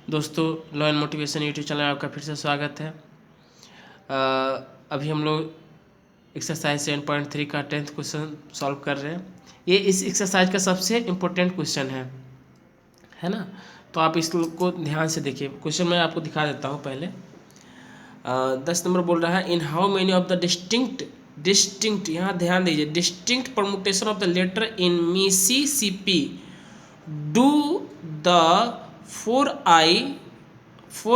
दोस्तों, law and motivation YouTube channel में आपका फिर से स्वागत है। अभी हम लोग एक्सरसाइज 7.3 का 10th क्वेश्चन सॉल्व कर रहे हैं। ये इस एक्सरसाइज का सबसे इम्पोर्टेंट क्वेश्चन है ना। तो आप इस को ध्यान से देखिए। क्वेश्चन मैं आपको दिखा देता हूँ पहले। 10 नंबर बोल रहा है, in how many of the distinct यहाँ ध्यान दीजिए, distinct permutation of the letter in Mississippi do the four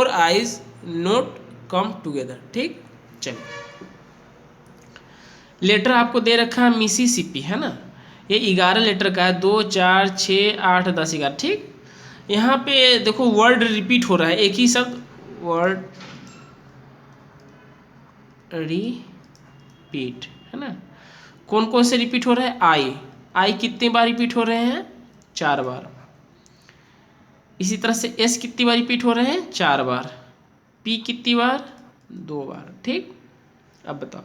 I's not come together. ठीक, चलिए। लेटर आपको दे रखा है मिसिसिपी, है ना। ये 11 लेटर का है, 2 4 6 8 10 11। ठीक, यहाँ पे देखो वर्ड रिपीट हो रहा है, एक ही शब्द वर्ड रिपीट, है ना। कौन कौन से रिपीट हो रहे हैं? आई कितनी बार रिपीट हो रहे हैं? 4 बार। इसी तरह से एस कितनी बार रिपीट हो रहे हैं? 4 बार। पी कितनी बार? 2 बार। ठीक, अब बताओ।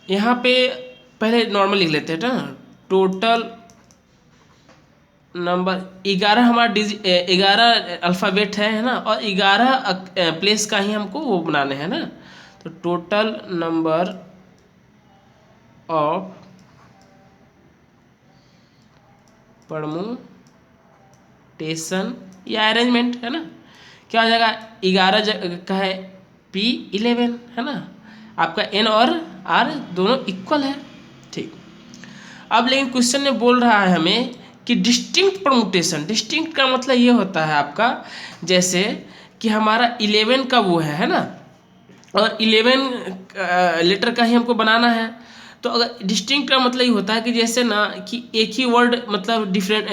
यहाँ पे पहले नॉर्मल लिख लेते हैं ना। टोटल नंबर 11 हमारा 11 अल्फ़ाबेट है ना, और 11 प्लेस का ही हमको वो बनाने हैं ना। तो टोटल नंबर ऑफ परमुटेशन या अरेंजमेंट, है ना। क्या हो जाएगा? 11 का है P11, है ना। आपका N और R दोनों इक्वल है। ठीक, अब लेकिन क्वेश्चन में बोल रहा है हमें कि डिस्टिंक्ट परमुटेशन। डिस्टिंक्ट का मतलब ये होता है आपका, जैसे कि हमारा 11 का वो है ना, और 11 लेटर का ही हमको बनाना है। तो अगर डिस्टिंक्ट का मतलब ये होता है कि जैसे ना कि एक ही वर्ड मतलब डिफरेंट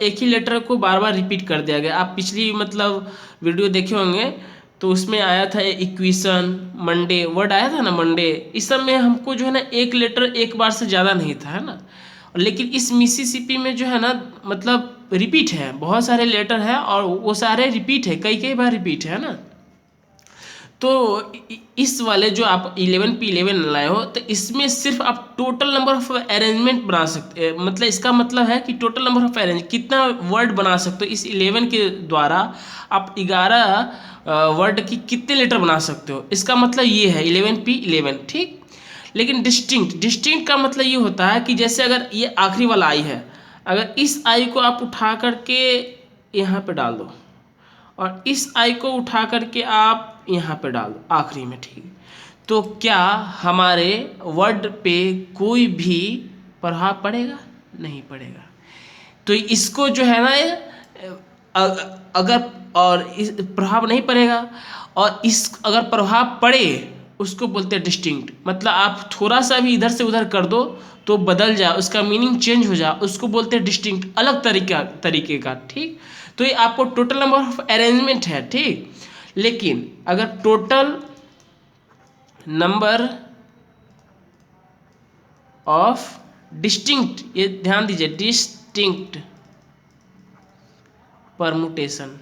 एक ही लेटर को बार बार रिपीट कर दिया गया। आप पिछली मतलब वीडियो देखे होंगे तो उसमें आया था इक्वेशन, मंडे वर्ड आया था ना, मंडे। इस सब में हमको जो है ना एक लेटर एक बार से ज़्यादा नहीं था, है ना। लेकिन इस मिसिसिपी में जो है ना मतलब रिपीट है, बहुत सारे लेटर है और वो सारे रिपीट है, कई कई बार रिपीट है ना। तो इस वाले जो आप 11P11 लाए हो, तो इसमें सिर्फ आप टोटल नंबर ऑफ अरेंजमेंट बना सकते, मतलब इसका मतलब है कि टोटल नंबर ऑफ अरेंज कितना वर्ड बना सकते हो इस 11 के द्वारा। आप 11 वर्ड की कितने लेटर बना सकते हो, इसका मतलब ये है 11P11। ठीक, लेकिन डिस्टिंक्ट का मतलब ये होता है कि जैसे अगर ये आखिरी वाला आई है, अगर इस आई को आप उठा करके यहाँ पे डाल दो और इस आई को उठा करके आप यहाँ पे डाल दो आखिरी में, ठीक, तो क्या हमारे वर्ड पे कोई भी प्रभाव पड़ेगा? नहीं पड़ेगा। तो इसको जो है ना अगर और इस प्रभाव नहीं पड़ेगा, और इस अगर प्रभाव पड़े उसको बोलते हैं डिस्टिंक्ट। मतलब आप थोड़ा सा भी इधर से उधर कर दो तो बदल जाए, उसका मीनिंग चेंज हो जाए, उसको बोलते हैं डिस्टिंक्ट, अलग तरीके का। ठीक, तो ये आपको टोटल नंबर ऑफ अरेंजमेंट है। ठीक, लेकिन अगर टोटल नंबर ऑफ डिस्टिंक्ट, ये ध्यान दीजिए, डिस्टिंक्ट परमुटेशन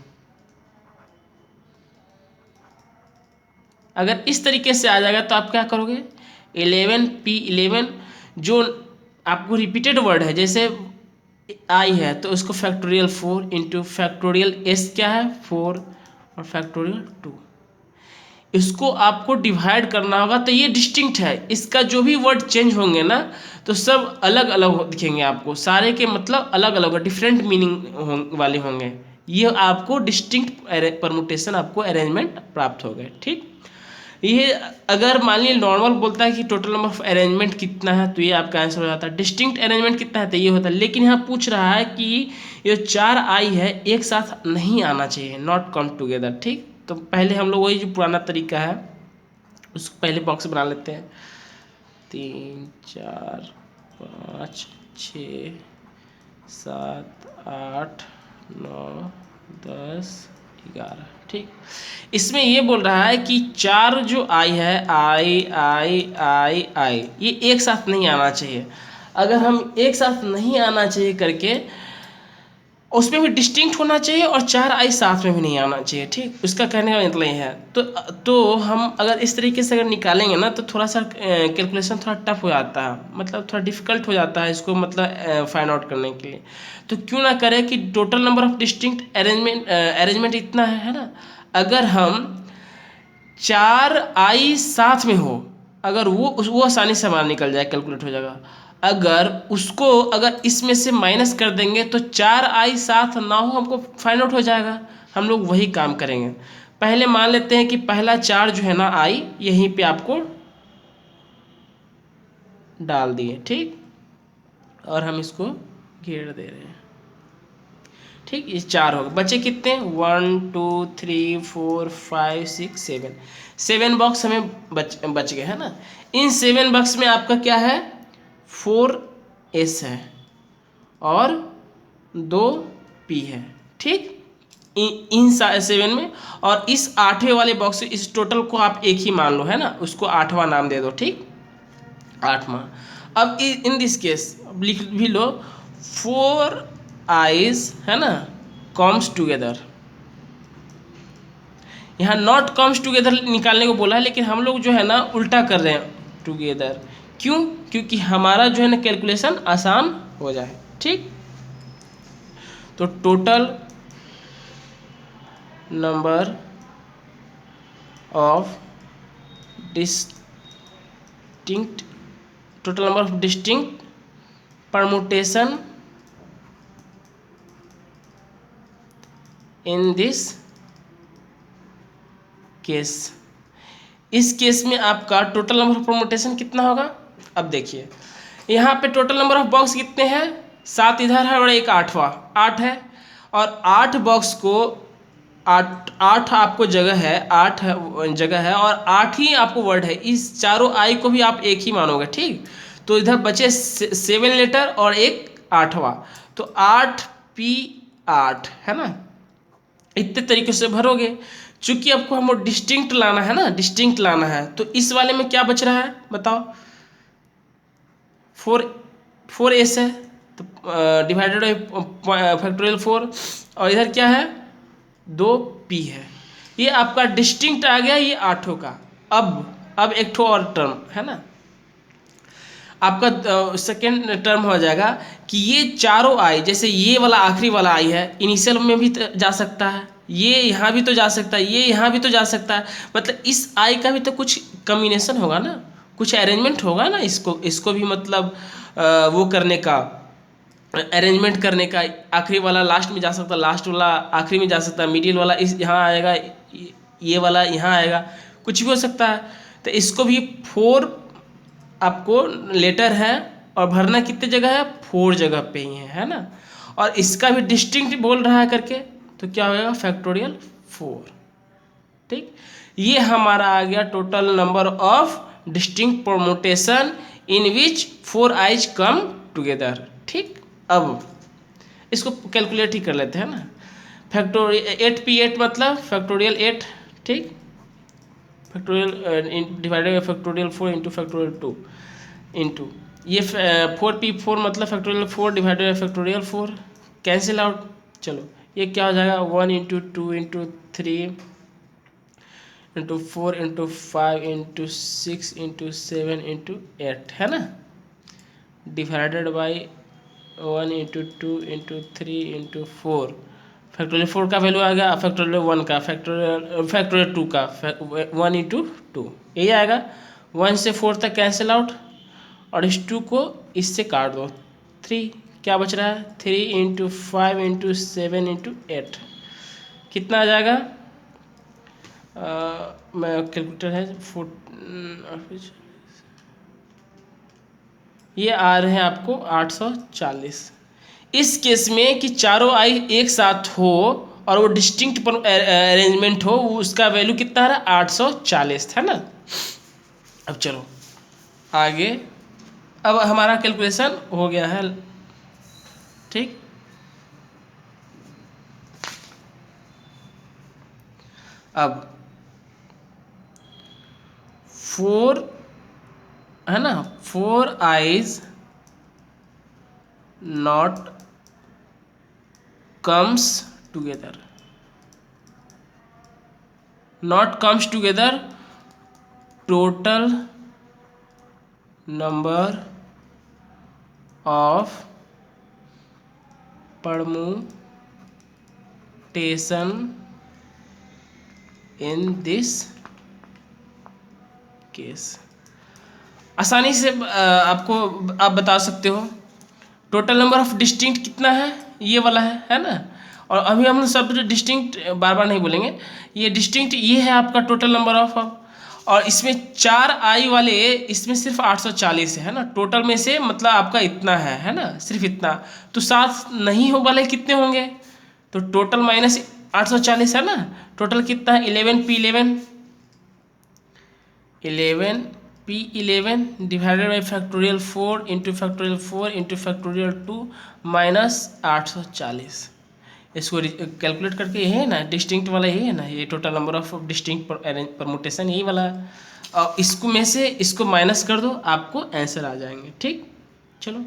अगर इस तरीके से आ जाएगा तो आप क्या करोगे? 11P11 जो आपको रिपीटेड वर्ड है, जैसे आई है तो उसको फैक्टोरियल 4 इंटू फैक्टोरियल एस क्या है 4 और फैक्टोरियल 2, इसको आपको डिवाइड करना होगा। तो ये डिस्टिंक्ट है, इसका जो भी वर्ड चेंज होंगे ना तो सब अलग अलग दिखेंगे आपको, सारे के मतलब अलग अलग डिफरेंट मीनिंग वाले होंगे। ये आपको डिस्टिंक्ट परमुटेशन आपको अरेंजमेंट प्राप्त हो गए। ठीक, ये अगर मान लीजिए नॉर्मल बोलता है कि टोटल नंबर ऑफ अरेंजमेंट कितना है तो ये आपका आंसर हो जाता है। डिस्टिंक्ट अरेंजमेंट कितना है तो ये होता है। लेकिन यहाँ पूछ रहा है कि ये 4 आई है एक साथ नहीं आना चाहिए, नॉट कम टुगेदर। ठीक, तो पहले हम लोग वही जो पुराना तरीका है उसको पहले बॉक्स बना लेते हैं। 3 4 5 6 7 8 9 10 11। ठीक, इसमें ये बोल रहा है कि 4 जो आई है, आई ये एक साथ नहीं आना चाहिए। अगर हम एक साथ नहीं आना चाहिए करके उसमें भी डिस्टिंक्ट होना चाहिए और 4i साथ में भी नहीं आना चाहिए। ठीक, उसका कहने का मतलब ये है। तो हम अगर इस तरीके से अगर निकालेंगे ना तो थोड़ा सा कैलकुलेशन थोड़ा टफ हो जाता है, मतलब थोड़ा डिफिकल्ट हो जाता है इसको मतलब फाइंड आउट करने के लिए। तो क्यों ना करें कि total number of distinct arrangement इतना है ना, अगर हम 4i साथ में हो, अगर वो आसानी से हमारा निकल जाए, कैलकुलेट हो जाएगा। अगर उसको अगर इसमें से माइनस कर देंगे तो 4i साथ ना हो, हमको फाइंड आउट हो जाएगा। हम लोग वही काम करेंगे। पहले मान लेते हैं कि पहला 4 जो है ना i यहीं पे आपको डाल दिए। ठीक, और हम इसको घेर दे रहे हैं। ठीक, ये 4 हो गए। बचे कितने? 1 2 3 4 5 6 7। 7 बॉक्स हमें बच गए है ना। इन 7 बॉक्स में आपका क्या है? 4s है और 2p है। ठीक, इन 7 में, और इस 8वें वाले बॉक्स से इस टोटल को आप एक ही मान लो है ना, उसको 8वां नाम दे दो। ठीक, 8वां। अब इन दिस केस लिख भी लो, 4i's है ना कम्स टुगेदर। यहाँ नॉट कम्स टुगेदर निकालने को बोला है, लेकिन हम लोग जो है ना उल्टा कर रहे हैं, टुगेदर। क्यों? क्योंकि हमारा जो है ना कैलकुलेशन आसान हो जाए। ठीक, तो total number of distinct permutation in this case. इस केस में आपका टोटल नंबर ऑफ परमुटेशन कितना होगा? अब देखिए, यहाँ पे टोटल नंबर ऑफ बॉक्स कितने हैं? 7 इधर है और एक 8वां 8 है, और 8 बॉक्स को 8 आपको जगह है, 8 जगह है और 8 ही आपको वर्ड है। इस चारों आई को भी आप एक ही मानोगे। ठीक, तो इधर बचे 7 लेटर और एक 8वां, तो 8p8 है ना। इतने तरीके से भरोगे। चूंकि आपको हमको डिस्टिंक्ट लाना है ना, डिस्टिंक्ट लाना है, तो इस वाले में क्या बच रहा है बताओ? 4s है तो डिवाइडेड बाई फैक्टोरियल 4, और इधर क्या है? 2p है। ये आपका डिस्टिंक्ट आ गया ये 8 का। अब एक ठो और टर्म है ना, आपका सेकेंड टर्म हो जाएगा कि ये चारों आई, जैसे ये वाला आखिरी वाला आई है, इनिशियल में भी जा सकता है, ये यहाँ भी तो जा सकता है, ये यहाँ भी तो जा सकता है। मतलब इस आई का भी तो कुछ कम्बिनेशन होगा ना, कुछ अरेंजमेंट होगा ना, इसको भी मतलब वो करने का, अरेंजमेंट करने का। आखिरी वाला लास्ट में जा सकता है, लास्ट वाला आखिरी में जा सकता है, मिडिल वाला इस यहाँ आएगा, ये वाला यहाँ आएगा, कुछ भी हो सकता है। तो इसको भी 4 आपको लेटर है और भरना कितने जगह है? 4 जगह पे ही है ना। और इसका भी डिस्टिंक्ट बोल रहा है करके, तो क्या होगा? फैक्टोरियल 4। ठीक, ये हमारा आ गया total number of distinct permutation in which 4 eyes come together. ठीक, अब इसको कैलकुलेट ही कर लेते हैं ना। फैक्टोरियल 8p8 मतलब फैक्टोरियल 8। ठीक, factorial divided by factorial 4 into factorial 2 into ये 4p4 मतलब factorial 4 divided by factorial 4, cancel out. चलो ये क्या हो जाएगा? 1 into 2 into 3 into 4 into 5 into 6 into 7 into 8 है ना, divided by 1 into 2 into 3 into 4। Factorial 4 का वैल्यू आ गया, फैक्टोरियल 1 का, फैक्टोरियल 2 का 1 इंटू 2, यही आएगा। 1 से 4 तक कैंसिल आउट, और इस 2 को इससे काट दो। 3 क्या बच रहा है? 3 इंटू 5 इंटू 7 इंटू 8 कितना आ जाएगा? मैं कैलकुलेटर है ये आ रहे हैं आपको 840। इस केस में कि चारों आई एक साथ हो और वो डिस्टिंक्ट अरेंजमेंट हो, उसका वैल्यू कितना है? 840 है ना। अब चलो आगे, अब हमारा कैलकुलेशन हो गया है। ठीक, अब 4 है ना, 4 eyes not comes together, not comes together, total number of permutation in this case. आसानी से आपको आप बता सकते हो टोटल नंबर ऑफ डिस्टिंक्ट कितना है, ये वाला है ना। और अभी हम सब डिस्टिंक्ट बार बार नहीं बोलेंगे, ये डिस्टिंक्ट ये है आपका टोटल नंबर ऑफ, और इसमें 4 आई वाले इसमें सिर्फ 840 है ना, टोटल में से मतलब आपका इतना है ना, सिर्फ इतना। तो 7 नहीं हो वाले कितने होंगे, तो टोटल माइनस 840 है ना, टोटल कितना है 11 P11 divided by factorial 4 into factorial 4 into factorial 2 minus 840। इसको कैलकुलेट करके यही है ना, डिस्टिंक्ट वाला यही है ना, ये total number of distinct permutation यही वाला है। और इसको में से इसको माइनस कर दो, आपको आंसर आ जाएंगे। ठीक, चलो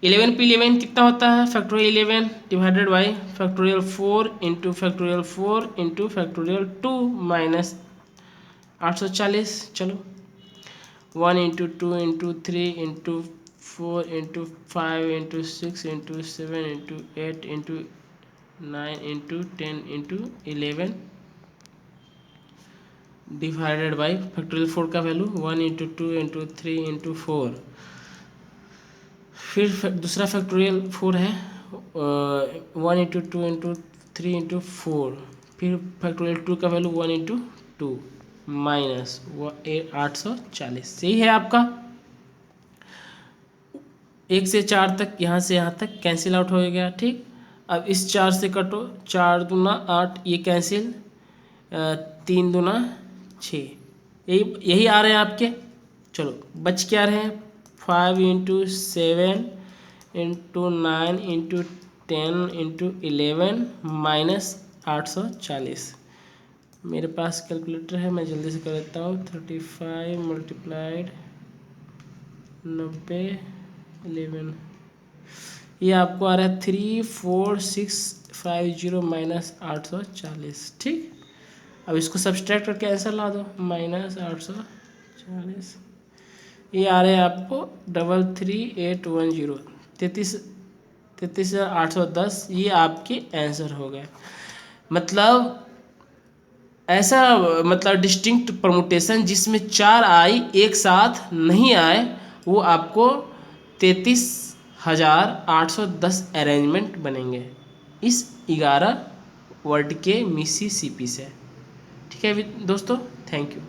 11 कितना होता है, factorial 11 divided by factorial 4 into factorial 4 into factorial 2 minus 840। चलो 1 into 2 into 3 into 4 into 5 into 6 into 7 into 8 into 9 into 10 into 11 divided by factorial 4 का वैल्यू 1 इंटू 2 इंटू 3 इंटू 4, फिर दूसरा फैक्टोरियल 4 है 1 इंटू 2 इंटू 3 इंटू 4, फिर फैक्टोरियल 2 का value 1 into 2 minus 840। यही है आपका 1 से 4 तक, यहाँ से यहाँ तक कैंसिल आउट हो गया। ठीक, अब इस 4 से कटो, 4 दूना 8, ये कैंसिल, 3 दूना 6, यही आ रहे हैं आपके। चलो बच क्या रहे हैं 5 into 7 into 9 into 10 into 11 minus 840। मेरे पास कैलकुलेटर है, मैं जल्दी से कर देता हूँ। 35 मल्टीप्लाइड 90 11, ये आपको आ रहा है 34650 माइनस 840। ठीक, अब इसको सब्सट्रैक्ट करके आंसर ला दो, माइनस 840, ये आ रहे हैं आपको 33810, 33,810। ये आपके आंसर हो गए। मतलब ऐसा मतलब डिस्टिंक्ट परमुटेशन जिसमें 4 आई एक साथ नहीं आए, वो आपको 33,810 अरेंजमेंट बनेंगे इस 11 वर्ड के मिसिसिपी से। ठीक है दोस्तों, थैंक यू।